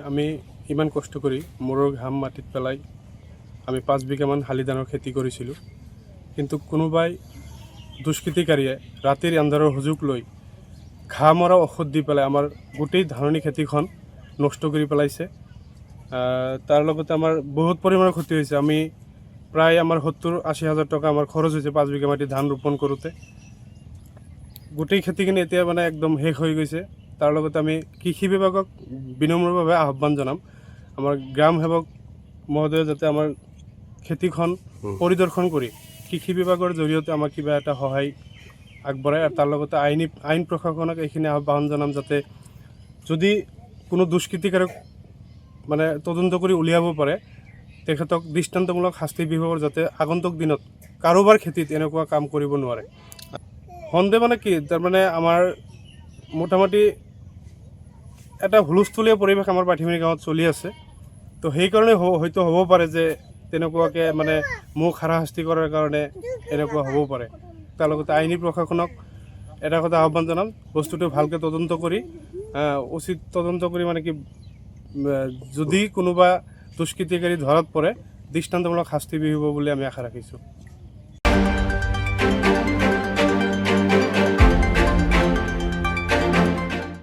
আমি ইমান কষ্ট কৰি মূৰৰ ঘাম মাটিত পেলাই আমি 5 বিঘামান শালি ধানৰ খেতি কৰিছিলোঁ, কিন্তু কোনোবাই দুষ্কৃতিকাৰীয়ে ৰাতিৰ আন্ধাৰৰ সুযোগ লৈ ঘাঁ মৰা ঔষধ দি পেলাই আমাৰ গোটেই ধাননি খেতিখন নষ্ট কৰি পেলাইছে। তাৰ লগতে আমাৰ বহুত পৰিমাণৰ ক্ষতি হৈছে। আমি প্ৰায় আমাৰ 70-80 হাজাৰ টকা আমাৰ খৰচ হৈছে 5 বিঘা মাটি ধান ৰোপণ কৰোঁতে। গোটেই খেতিখিনি এতিয়া মানে একদম শেষ হৈ গৈছে। তাৰ লগতে আমি কৃষি বিভাগক বিনম্ৰভাৱে আহ্বান জনাম, আমাৰ গ্ৰাম সেৱক মহোদয়ে যাতে আমাৰ খেতিখন পৰিদৰ্শন কৰি কৃষি বিভাগৰ জৰিয়তে আমাক কিবা এটা সহায় আগবঢ়ায়। আৰু তাৰ লগতে আইন প্ৰশাসনক এইখিনি আহ্বান জনাম যাতে যদি কোনো দুষ্কৃতিকাৰক মানে তদন্ত কৰি উলিয়াব পাৰে, তেখেতক দৃষ্টান্তমূলক শাস্তি বিভাগৰ যাতে আগন্তুক দিনত কাৰোবাৰ খেতিত এনেকুৱা কাম কৰিব নোৱাৰে। সন্দেহ মানে কি, তাৰমানে আমাৰ মোটামুটি এটা হুলস্থুলীয়া পৰিৱেশ আমাৰ পাঠিমাৰী গাঁৱত চলি আছে। তো সেইকাৰণে হয়তো হ'ব পাৰে যে তেনেকুৱাকৈ মানে মোক হাৰাশাস্তি কৰাৰ কাৰণে এনেকুৱা হ'ব পাৰে। তাৰ লগতে আইনী প্ৰশাসনক এটা কথা আহ্বান জনাম, বস্তুটো ভালকৈ তদন্ত কৰি উচিত তদন্ত কৰি মানে কি যদি কোনোবা দুষ্কৃতিকাৰী ধৰাত পৰে দৃষ্টান্তমূলক শাস্তি বিহিব বুলি আমি আশা ৰাখিছোঁ।